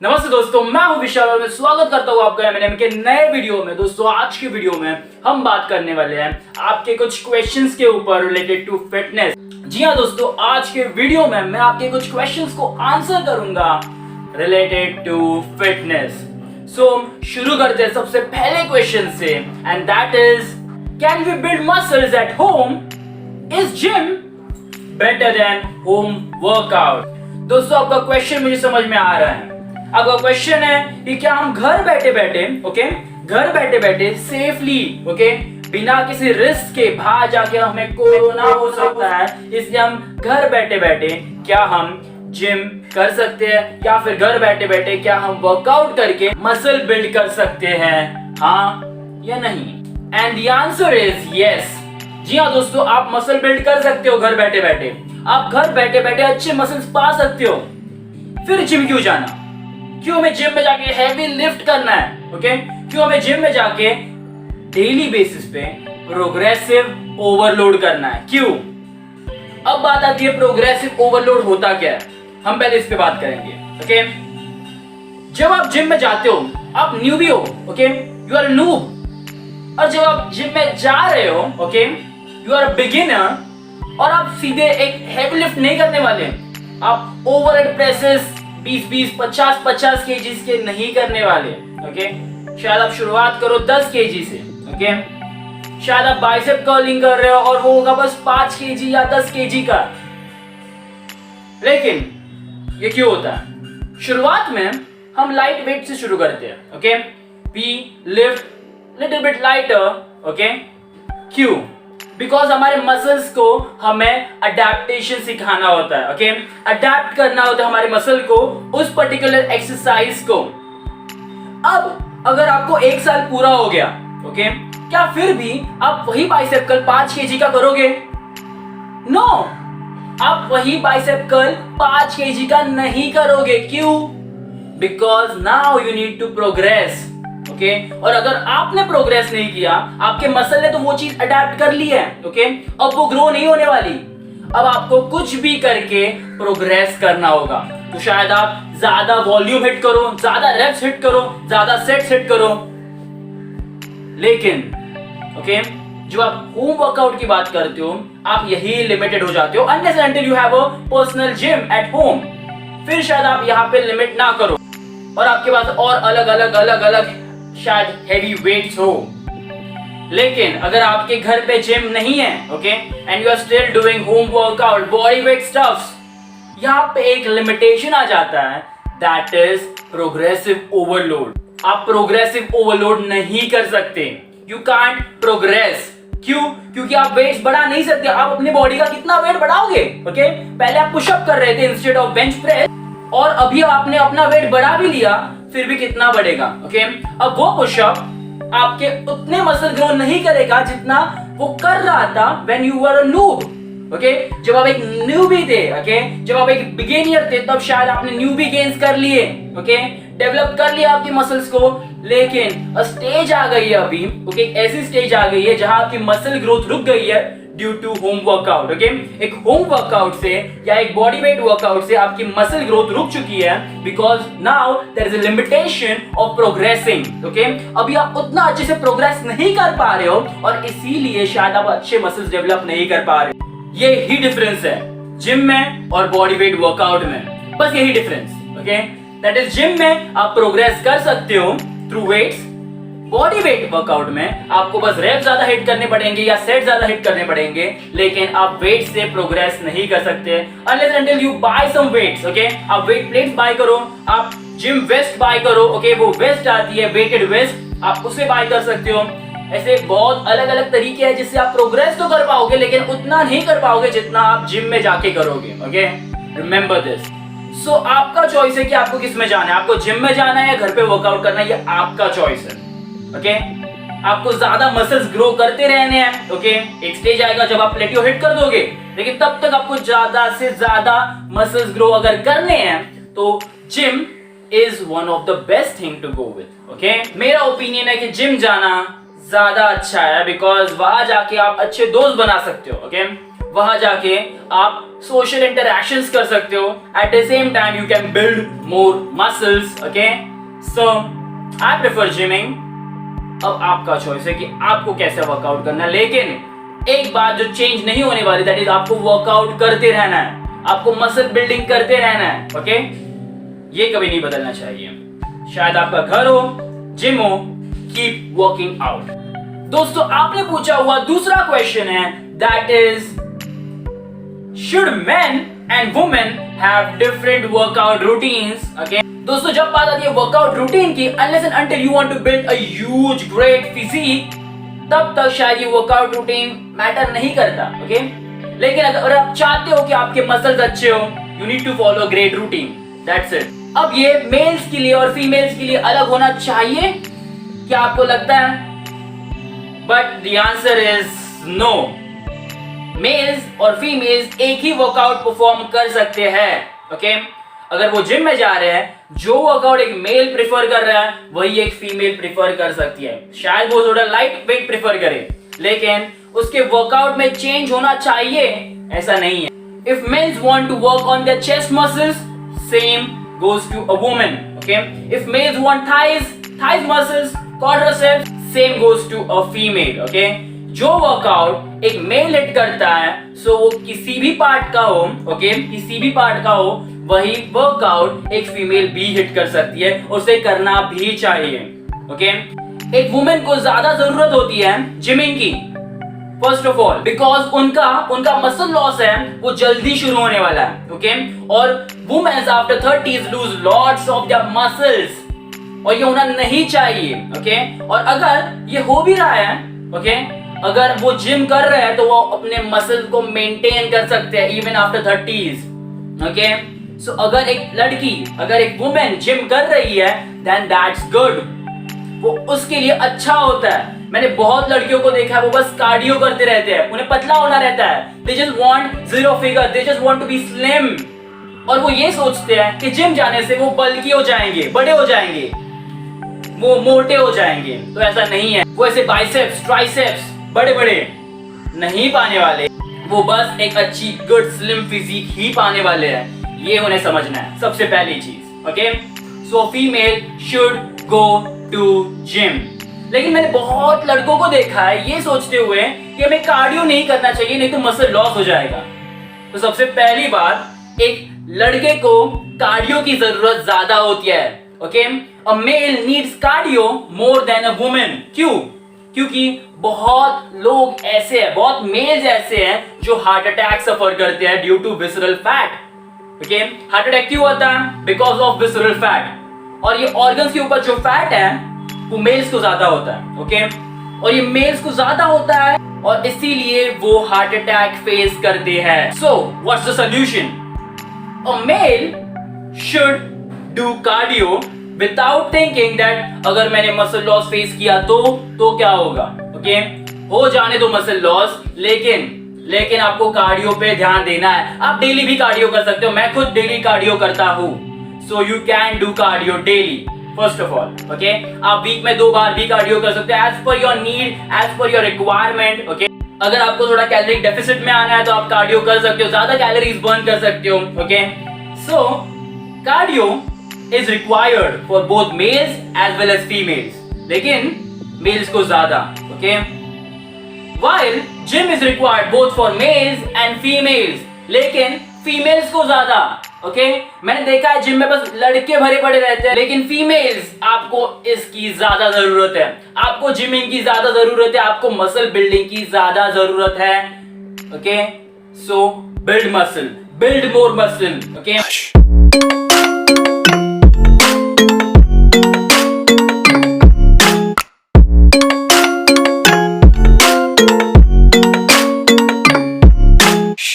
नमस्ते दोस्तों, मैं हूं विशाल और मैं स्वागत करता हूं आपका एमएनएम के नए वीडियो में। दोस्तों, आज की वीडियो में हम बात करने वाले हैं आपके कुछ क्वेश्चंस के ऊपर रिलेटेड टू फिटनेस। जी हां दोस्तों, आज के वीडियो में मैं आपके कुछ क्वेश्चंस को आंसर करूंगा रिलेटेड टू फिटनेस। सो शुरू करते हैं सबसे पहले क्वेश्चन से, and that is, can we build muscles at home? Is gym better than home workout? दोस्तों, आपका क्वेश्चन मुझे समझ में आ रहा है। आपका क्वेश्चन है कि क्या हम घर बैठे बैठे सेफली बिना किसी रिस्क के बाहर जाके हमें कोरोना हो सकता है, इसलिए हम घर बैठे बैठे क्या हम जिम कर सकते हैं, या फिर घर बैठे बैठे क्या हम वर्कआउट करके मसल बिल्ड कर सकते हैं, हाँ या नहीं? And the answer is yes. जी हाँ दोस्तों, आप मसल बिल्ड कर सकते हो घर बैठे बैठे। आप घर बैठे बैठे अच्छे मसल्स पा सकते हो। फिर जिम क्यों जाना? क्यों हमें जिम में जाके हैवी लिफ्ट करना है? क्यों हमें जिम में जाके डेली बेसिस पे प्रोग्रेसिव ओवरलोड करना है? क्यों? अब बात आती है प्रोग्रेसिव ओवरलोड होता क्या है। हम पहले इस पे बात करेंगे। जब आप जिम में जाते हो, आप न्यूबी हो, यू आर नूब। और जब आप जिम में जा रहे हो, यू आर बिगिनर, और आप सीधे एक हैवी लिफ्ट नहीं करने वाले। आप ओवरहेड प्रेसेस 20-20, 50-50 केजी के नहीं करने वाले। शायद आप शुरुआत करो 10 केजी से। शायद आप बाइसेप कर्लिंग कर रहे हो और वो होगा बस 5 केजी या 10 केजी का। लेकिन ये क्यों होता है? शुरुआत में हम लाइट वेट से शुरू करते हैं। We lift little bit lighter. क्यों? बिकॉज हमारे मसल्स को हमें अडेप्टेशन सिखाना होता है। अडेप्ट करना होता है हमारे मसल को उस पर्टिकुलर एक्सरसाइज को। अब अगर आपको 1 साल पूरा हो गया, क्या फिर भी आप वही बाइसेप कर्ल 5 केजी का करोगे? नो, आप वही बाइसेप कर्ल 5 केजी का नहीं करोगे। क्यों? Because now you need to progress. और अगर आपने प्रोग्रेस नहीं किया, आपके मसल ने तो वो चीज अडेप्ट कर ली है। अब वो ग्रो नहीं होने वाली। अब आपको कुछ भी करके प्रोग्रेस करना होगा। तो शायद आप ज्यादा वॉल्यूम हिट करो, ज्यादा रेप्स हिट करो, ज्यादा सेट्स हिट करो। लेकिन जब आप होम वर्कआउट की बात करते हो, आप यही लिमिटेड हो जाते हो unless and until you have a personal gym at home. फिर शायद आप यहाँ पे लिमिट ना करो और आपके पास और अलग अलग शायद हेवी वेट्स हो। लेकिन अगर आपके घर पे जिम नहीं है, and you are still doing home workout, body weight stuffs, यहाँ पे एक लिमिटेशन आ जाता है, दैट इज प्रोग्रेसिव ओवरलोड। आप प्रोग्रेसिव ओवरलोड नहीं कर सकते। You can't progress. क्यों? क्योंकि आप वेट बढ़ा नहीं सकते। आप अपनी बॉडी का कितना वेट बढ़ाओगे? पहले आप पुशअप कर रहे थे इंस्टेड ऑफ बेंच प्रेस, और अभी आपने अपना वेट बढ़ा भी लिया, फिर भी कितना बढ़ेगा? अब वो पुशअप आपके उतने मसल ग्रो नहीं करेगा जितना वो कर रहा था when you were a noob. जब आप एक न्यूबी थे, जब आप एक बिगिनर थे, तब शायद आपने न्यूबी गेन्स कर लिए, डेवलप कर लिया आपकी मसल्स को। लेकिन स्टेज आ गई है अभी, ऐसी स्टेज आ गई है जहां आपकी मसल ग्रोथ रुक गई है ड्यू टू होम वर्कआउट। एक होम वर्कआउट से या एक बॉडी वेट वर्कआउट से आपकी मसल ग्रोथ रुक चुकी है, because now there is a limitation of progressing. अभी आप उतना अच्छे से प्रोग्रेस नहीं कर पा रहे हो, और इसीलिए शायद आप अच्छे मसल्स डेवलप नहीं कर पा रहे हो। ये ही डिफरेंस है जिम में और बॉडी वेट वर्कआउट में। बस यही डिफरेंस। दैट इज, जिम में आप प्रोग्रेस कर सकते हो through weights. Body weight workout में आपको बस रेप ज्यादा हिट करने पड़ेंगे या सेट ज्यादा हिट करने पड़ेंगे, लेकिन आप वेट से प्रोग्रेस नहीं कर सकते unless until you buy some weights. आप वेट प्लेट्स बाय करो, आप जिम वेस्ट बाय करो। वो वेस्ट आती है, वेटेड वेस्ट, आप उसे बाय कर सकते हो। ऐसे बहुत अलग अलग तरीके हैं जिससे आप प्रोग्रेस तो कर पाओगे, लेकिन उतना नहीं कर पाओगे जितना आप जिम में जाके करोगे। Remember this. सो आपका चॉइस है कि आपको किस में जाना है। आपको जिम में जाना है या घर पे वर्कआउट करना है, ये आपका चॉइस है। आपको ज्यादा मसल्स ग्रो करते रहने हैं। एक स्टेज आएगा जब आप प्लेटियो हिट कर दोगे, लेकिन तब तक आपको ज्यादा से ज्यादा मसल्स ग्रो अगर करने हैं तो gym is one of the best thing to go with. मेरा ओपिनियन है कि जिम जाना ज्यादा अच्छा है, बिकॉज वहां जाके आप अच्छे दोस्त बना सकते हो। वहां जाके आप सोशल इंटरैक्शंस कर सकते हो, at the same time you can build more muscles. Okay, so I prefer gymming. अब आपका चॉइस है कि आपको कैसे वर्कआउट करना है, लेकिन एक बात जो चेंज नहीं होने वाली, दैट इज आपको वर्कआउट करते रहना है, आपको मसल बिल्डिंग करते रहना है। ओके, ये कभी नहीं बदलना चाहिए। शायद आपका घर हो, जिम हो, कीप वर्किंग आउट। दोस्तों, आपने पूछा हुआ दूसरा क्वेश्चन है, that is should men and women have different workout routines. Okay दोस्तों, जब बात आती है वर्कआउट रूटीन की, unless and until you want to build a huge great physique, तब तक शायद ये वर्कआउट रूटीन मैटर नहीं करता। ओके, लेकिन अगर आप चाहते हो कि आपके मसल्स अच्छे हो, you need to follow great routine, that's it. अब ये मेल्स के लिए और फीमेल्स के लिए अलग होना चाहिए, क्या आपको लगता है? But the answer is no. Males और फीमेल्स एक ही वर्कआउट परफॉर्म कर सकते हैं। ओके, अगर वो जिम में जा रहे हैं, जो वर्कआउट एक मेल प्रेफर कर रहा है वही एक फीमेल प्रेफर कर सकती है। शायद वो थोड़ा लाइट वेट प्रेफर करे, लेकिन उसके वर्कआउट में चेंज होना चाहिए, ऐसा नहीं है। If mens want to work on their chest muscles, same goes to a woman. Okay, if males want thighs muscles, quadriceps, same goes to a female. Okay, जो वर्कआउट एक मेल हिट करता है, सो वो किसी भी पार्ट का हो, okay, किसी भी पार्ट का हो, वही वर्कआउट एक फीमेल भी हिट कर सकती है, उसे करना भी चाहिए। ओके, एक वुमेन को ज्यादा जरूरत होती है जिमिंग की, फर्स्ट ऑफ ऑल बिकॉज उनका मसल लॉस है वो जल्दी शुरू होने वाला है। ओके, और womens after 30s lose lots of their muscles, और ये होना नहीं चाहिए। ओके, और अगर ये हो भी रहा है, ओके, अगर वो जिम कर रहे हैं तो वो अपने मसल को मेंटेन कर सकते हैं इवन आफ्टर 30s। ओके, सो अगर एक वुमेन जिम कर रही है, देन दैट्स गुड, वो उसके लिए अच्छा होता है। मैंने बहुत लड़कियों को देखा है, वो बस कार्डियो करते रहते हैं, उन्हें पतला होना रहता है, they just want zero figure, they just want to be slim, और वो ये सोचते हैं कि जिम जाने से वो बल्की हो जाएंगे, बड़े हो जाएंगे, वो मोटे हो जाएंगे। तो ऐसा नहीं है, वो ऐसे बाइसेप्स ट्राइसेप्स बड़े बड़े नहीं पाने वाले, वो बस एक अच्छी गुड स्लिम फिजिक ही पाने वाले हैं। ये उन्हें समझना है सबसे पहली चीज। Okay, so female should go to gym. लेकिन मैंने बहुत लड़कों को देखा है ये सोचते हुए कि हमें कार्डियो नहीं करना चाहिए, नहीं तो मसल लॉस हो जाएगा। तो सबसे पहली बात, एक लड़के को कार्डियो की जरूरत ज्यादा होती है। Okay, a male needs cardio more than a women. क्यों? क्योंकि बहुत लोग ऐसे हैं, बहुत मेल्स ऐसे हैं जो हार्ट अटैक सफर करते हैं due to visceral fat. Okay, heart attack क्यों होता है? Because of visceral fat. और ये ऑर्गन्स के ऊपर जो फैट है वो मेल्स को ज्यादा होता है। ओके, और ये मेल्स को ज्यादा होता है और इसीलिए वो हार्ट अटैक फेस करते हैं। So what's the solution? A male should do cardio without thinking that अगर मैंने मसल लॉस फेस किया तो क्या होगा। ओके, हो जाने दो मसल लॉस, लेकिन आपको कार्डियो पे ध्यान देना है। आप डेली भी कार्डियो कर सकते हो, मैं खुद डेली कार्डियो करता हूं। So you can do cardio daily first of all. Okay, आप वीक में 2 बार भी कार्डियो कर सकते हो, as per your need, as per your requirement. Okay, अगर आपको थोड़ा कैलोरी डेफिसिट में आना है तो आप कार्डियो कर सकते हो, ज्यादा कैलोरीज बर्न कर सकते हो। Okay, so cardio is required for both males as well as females, लेकिन मेल्स को ज्यादा। Okay, while gym is required both for males and females, लेकिन फीमेल्स को ज्यादा। ओके, मैंने देखा है जिम में बस लड़के भरे पड़े रहते हैं, लेकिन फीमेल्स आपको इसकी ज्यादा जरूरत है, आपको जिमिंग की ज्यादा जरूरत है, आपको मसल बिल्डिंग की ज्यादा जरूरत है। ओके, सो build muscle, build more muscle. Okay.